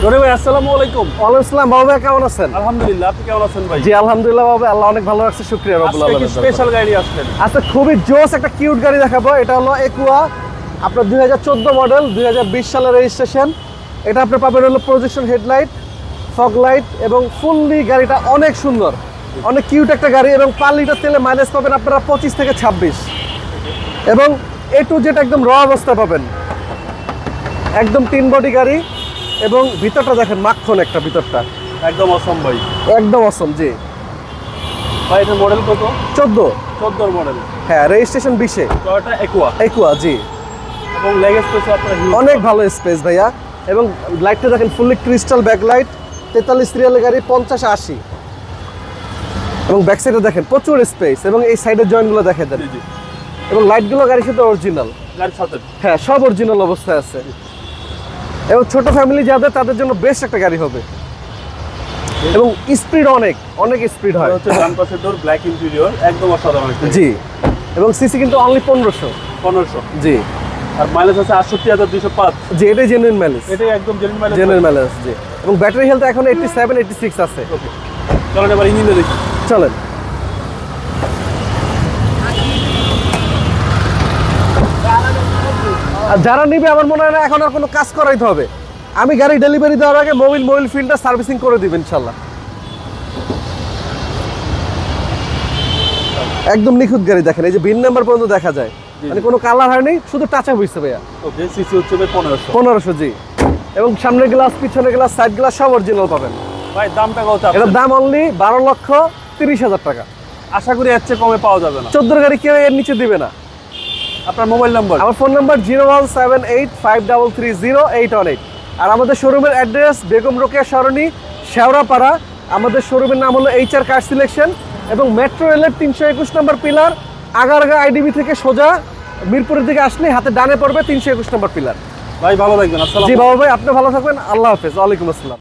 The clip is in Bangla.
রনি ভাই আসসালামু আলাইকুম। ওয়ালাইকুম আসসালাম। বাবা ভাই কেমন আছেন? আলহামদুলিল্লাহ, আপনি কেমন আছেন ভাই? জি আলহামদুলিল্লাহ বাবা, আল্লাহ অনেক ভালো রাখছে, শুকরিয়া রব্বুল আজকে কি আলামিন। স্পেশাল গাড়ি আসলেন? আচ্ছা, খুবই জোস একটা কিউট গাড়ি দেখাবো। এটা হলো একুয়া, আপনার 2014 মডেল, 2020 সালের রেজিস্ট্রেশন। এটা আপনি পাবেন হলো প্রজেকশন হেডলাইট, ফগ লাইট এবং ফুললি গাড়িটা অনেক সুন্দর, অনেক কিউট একটা গাড়ি। এবং 5 লিটার তেলে মাইলেজ পাবেন আপনারা 25 থেকে 26 এবং এ টু জেড একদম র অবস্থা পাবেন, একদম 3 বডি গাড়ি। এবং ভিতরটা দেখেন, মাখন একটা ভিতরটা, একদম অসম ভাই। একদম অসম। জি ভাই এটার মডেল কত? 14। 14 মডেল। হ্যাঁ, রেজিস্ট্রেশন 20-এ। Toyota Aqua. একুয়া জি, এবং লেগ স্পেস আপনার হিউজ। অনেক ভালো স্পেস ভাইয়া। এবং লাইটটা দেখেন, ফুললি ক্রিস্টাল ব্যাকলাইট, 43 সিরিয়ালের গাড়ি, 50-80। এবং ব্যাক সাইডে দেখেন প্রচুর স্পেস, এবং এই সাইডের জয়েন্টগুলো দেখে দেন। জি জি। এবং লাইটগুলো গাড়ির সাথে অরিজিনাল, গাড়ির সাথে। হ্যাঁ সব অরিজিনাল অবস্থায় আছে। এবং ছোট ফ্যামিলি যাদের, তাদের জন্য বেস্ট একটা গাড়ি হবে। এবং স্পিড অনেক অনেক স্পিড হয়। হচ্ছে ডান পাশের ডোর, ব্ল্যাক ইন্টেরিয়র, একদম অসাধারণ একটা। জি, এবং সিসি কিন্তু অনলি 1500। 1500। জি আর মাইলেজ আছে 68,205। জি, এটাই জেনুইন মাইলেজ। এটাই একদম জেনুইন মাইলেজ। জেনুইন মাইলেজ জি। এবং ব্যাটারি হেলথ এখন 87-86 আছে। ওকে, চলেন এবার ইঞ্জিনটা দেখি। চলেন। আর যারা নিবে, আমার মনে হয় না এখন আর কোনো কাজ করাইতে হবে। আমি গাড়ি ডেলিভারি দেওয়ার আগে মোবিল ফিল্ডটা সার্ভিসিং করে দিবেন ইনশাল্লাহ। একদম নিখুঁত গাড়ি দেখেন, এই যে বিন নাম্বার পর্যন্ত দেখা যায়, মানে কোনো কালার হয়নি, শুধু টাচ আপ হয়েছে ভাইয়া। ওকে, সিসি হচ্ছে ভাই 1500। 1500 জি। এবং সামনের গ্লাস, পিছনের গ্লাস, সাইড গ্লাস সব অরিজিনাল পাবেন। ভাই দামটা কত? এটার দাম অনলি 12,30,000 টাকা। আশা করি এর চেয়ে কমে পাওয়া যাবে না। 14 গাড়ি কেউ এর নিচে দিবে না। আপনার মোবাইল নাম্বার? আমার ফোন নাম্বার 01785330818। আর আমাদের শোরুমের অ্যাড্রেস বেগম রোকেয়া সরণি, শেওড়াপাড়া। আমাদের শোরুমের নাম হলো HR কার সিলেকশন। এবং মেট্রো রেলের 321 নম্বর পিলার, আগারগা IDB থেকে সোজা মিরপুরের দিকে আসলে হাতে ডানে পড়বে 321 নম্বর পিলার। ভাই ভালো থাকবেন। আসসালাম। জি বাবা ভাই, আপনি ভালো থাকবেন। আল্লাহ হাফেজ। ওয়ালাইকুম আসসালাম।